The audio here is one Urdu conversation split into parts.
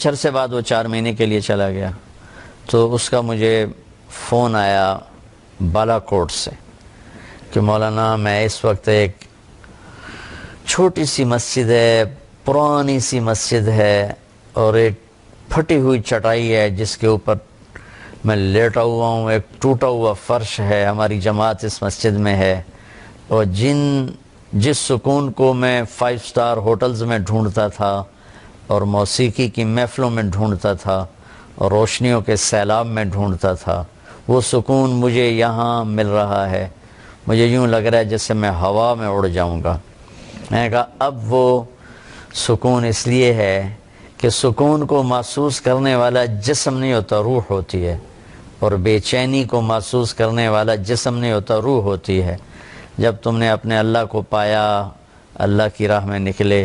عرصے بعد وہ 4 مہینے کے لیے چلا گیا تو اس کا مجھے فون آیا بالا کوٹ سے کہ مولانا میں اس وقت ایک چھوٹی سی مسجد ہے، پرانی سی مسجد ہے اور ایک پھٹی ہوئی چٹائی ہے جس کے اوپر میں لیٹا ہوا ہوں، ایک ٹوٹا ہوا فرش ہے، ہماری جماعت اس مسجد میں ہے، اور جس سکون کو میں 5 سٹار ہوٹلز میں ڈھونڈتا تھا اور موسیقی کی محفلوں میں ڈھونڈتا تھا اور روشنیوں کے سیلاب میں ڈھونڈتا تھا، وہ سکون مجھے یہاں مل رہا ہے۔ مجھے یوں لگ رہا ہے جیسے میں ہوا میں اڑ جاؤں گا۔ میں نے کہا اب وہ سکون اس لیے ہے کہ سکون کو محسوس کرنے والا جسم نہیں ہوتا، روح ہوتی ہے، اور بے چینی کو محسوس کرنے والا جسم نہیں ہوتا، روح ہوتی ہے۔ جب تم نے اپنے اللہ کو پایا، اللہ کی راہ میں نکلے،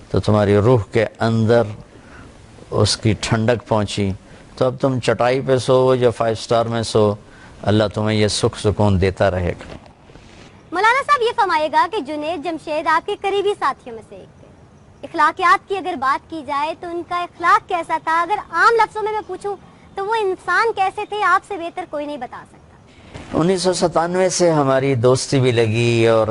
تو تمہاری روح کے اندر اس کی ٹھنڈک پہنچی، تو اب تم چٹائی پہ سو یا 5 سٹار میں سو، اللہ تمہیں یہ سکون دیتا رہے گا۔ مولانا صاحب یہ فرمائیے گا کہ جنید جمشید آپ کے قریبی ساتھیوں میں سے ایک تھے، اخلاقیات کی اگر بات کی جائے تو ان کا اخلاق کیسا تھا؟ اگر عام لفظوں میں پوچھوں تو وہ انسان کیسے تھے؟ آپ سے بہتر کوئی نہیں بتا سکتا۔ 1997 سے ہماری دوستی بھی لگی اور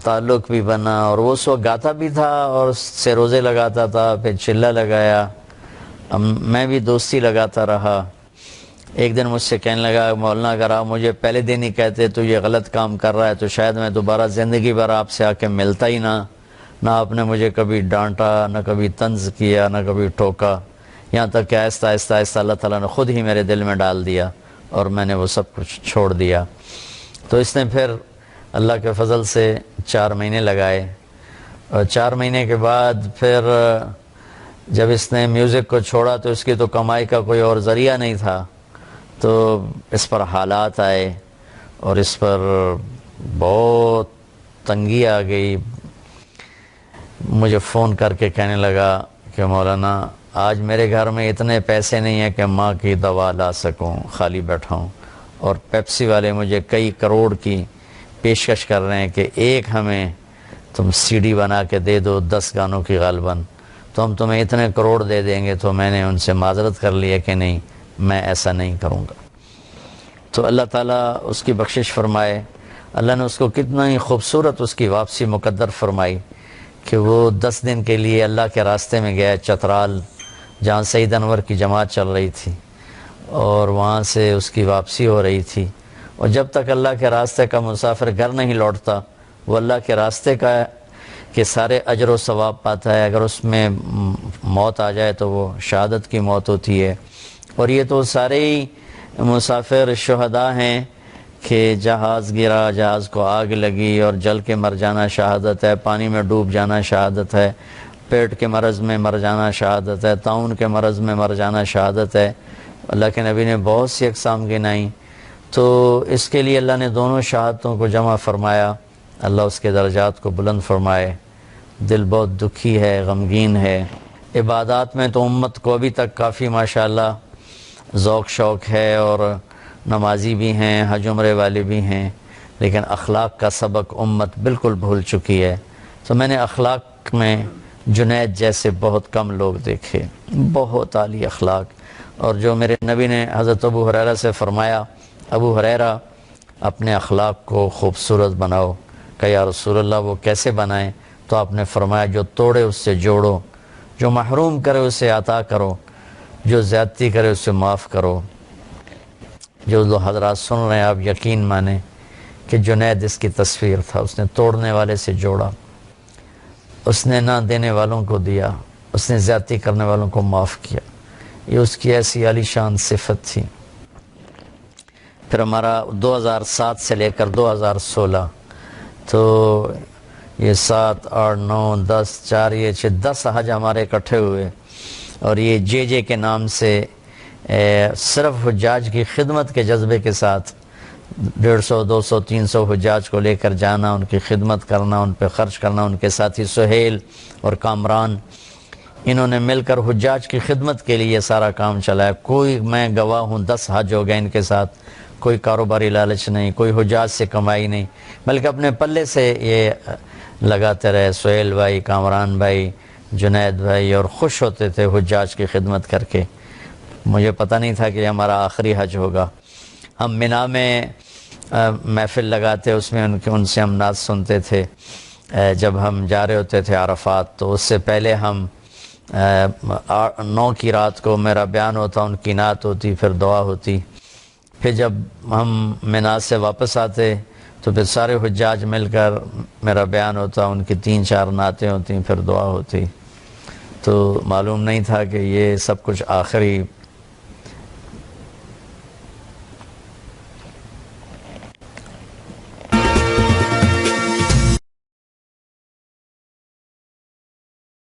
تعلق بھی بنا، اور وہ اس وقت گاتا بھی تھا اور اس سے روزے لگاتا تھا، پھر چلہ لگایا، میں بھی دوستی لگاتا رہا۔ ایک دن مجھ سے کہنے لگا مولانا اگر آپ مجھے پہلے دن ہی کہتے تو یہ غلط کام کر رہا ہے تو شاید میں دوبارہ زندگی بھر آپ سے آ کے ملتا ہی نہ آپ نے مجھے کبھی ڈانٹا، نہ کبھی طنز کیا، نہ کبھی ٹوکا، یہاں تک کہ آہستہ آہستہ آہستہ اللہ تعالیٰ نے خود ہی میرے دل میں ڈال دیا اور میں نے وہ سب کچھ چھوڑ دیا۔ تو اس نے پھر اللہ کے فضل سے 4 مہینے لگائے، اور 4 مہینے کے بعد پھر جب اس نے میوزک کو چھوڑا تو اس کی تو کمائی کا کوئی اور ذریعہ نہیں تھا، تو اس پر حالات آئے اور اس پر بہت تنگی آ گئی۔ مجھے فون کر کے کہنے لگا کہ مولانا آج میرے گھر میں اتنے پیسے نہیں ہیں کہ ماں کی دوا لا سکوں، خالی بیٹھا ہوں، اور پیپسی والے مجھے کئی کروڑ کی پیشکش کر رہے ہیں کہ ایک ہمیں تم سی ڈی بنا کے دے دو 10 گانوں کی غالباً تو ہم تمہیں اتنے کروڑ دے دیں گے۔ تو میں نے ان سے معذرت کر لیا کہ نہیں، میں ایسا نہیں کروں گا۔ تو اللہ تعالیٰ اس کی بخشش فرمائے، اللہ نے اس کو کتنا ہی خوبصورت اس کی واپسی مقدر فرمائی کہ وہ 10 دن کے لیے اللہ کے راستے میں گیا چترال، جہاں سید انور کی جماعت چل رہی تھی، اور وہاں سے اس کی واپسی ہو رہی تھی، اور جب تک اللہ کے راستے کا مسافر گھر نہیں لوٹتا وہ اللہ کے راستے کا کہ سارے اجر و ثواب پاتا ہے۔ اگر اس میں موت آ جائے تو وہ شہادت کی موت ہوتی ہے، اور یہ تو سارے ہی مسافر شہداء ہیں کہ جہاز گرا، جہاز کو آگ لگی اور جل کے مر جانا شہادت ہے، پانی میں ڈوب جانا شہادت ہے، پیٹ کے مرض میں مر جانا شہادت ہے، طاعون کے مرض میں مر جانا شہادت ہے۔ اللہ کے نبی نے بہت سی اقسام گنائیں، تو اس کے لیے اللہ نے دونوں شہادتوں کو جمع فرمایا۔ اللہ اس کے درجات کو بلند فرمائے۔ دل بہت دکھی ہے، غمگین ہے۔ عبادات میں تو امت کو ابھی تک کافی ماشاءاللہ ذوق شوق ہے، اور نمازی بھی ہیں، حج عمرے والے بھی ہیں، لیکن اخلاق کا سبق امت بالکل بھول چکی ہے۔ تو میں نے اخلاق میں جنید جیسے بہت کم لوگ دیکھے، بہت عالی اخلاق، اور جو میرے نبی نے حضرت ابو ہریرہ سے فرمایا، ابو ہریرہ اپنے اخلاق کو خوبصورت بناؤ، کہ یا رسول اللہ وہ کیسے بنائیں؟ تو آپ نے فرمایا جو توڑے اس سے جوڑو، جو محروم کرے اسے عطا کرو، جو زیادتی کرے اسے معاف کرو۔ جو دو حضرات سن رہے ہیں آپ یقین مانیں کہ جنید اس کی تصویر تھا، اس نے توڑنے والے سے جوڑا، اس نے نہ دینے والوں کو دیا، اس نے زیادتی کرنے والوں کو معاف کیا۔ یہ اس کی ایسی عالی شان صفت تھی۔ پھر ہمارا 2007 سے لے کر 2016 تو یہ 7 8 9 10 4 یہ 10 حج ہمارے اکٹھے ہوئے، اور یہ جے کے نام سے صرف حجاج کی خدمت کے جذبے کے ساتھ 150 200 300 حجاج کو لے کر جانا، ان کی خدمت کرنا، ان پہ خرچ کرنا۔ ان کے ساتھی سہیل اور کامران، انہوں نے مل کر حجاج کی خدمت کے لیے سارا کام چلایا۔ کوئی، میں گواہ ہوں، 10 حج ہو گئے ان کے ساتھ، کوئی کاروباری لالچ نہیں، کوئی حجاج سے کمائی نہیں، بلکہ اپنے پلے سے یہ لگاتے رہے۔ سہیل بھائی، کامران بھائی، جنید بھائی، اور خوش ہوتے تھے حجاج کی خدمت کر کے. مجھے پتہ نہیں تھا کہ یہ ہمارا آخری حج ہوگا. ہم مینا میں محفل لگاتے، اس میں ان سے ہم نعت سنتے تھے. جب ہم جا رہے ہوتے تھے عرفات تو اس سے پہلے ہم 9 کی رات کو میرا بیان ہوتا، ان کی نعت ہوتی، پھر دعا ہوتی. پھر جب ہم مینا سے واپس آتے تو پھر سارے حجاج مل کر میرا بیان ہوتا، ان کی 3-4 نعتیں ہوتی، پھر دعا ہوتی. تو معلوم نہیں تھا کہ یہ سب کچھ آخری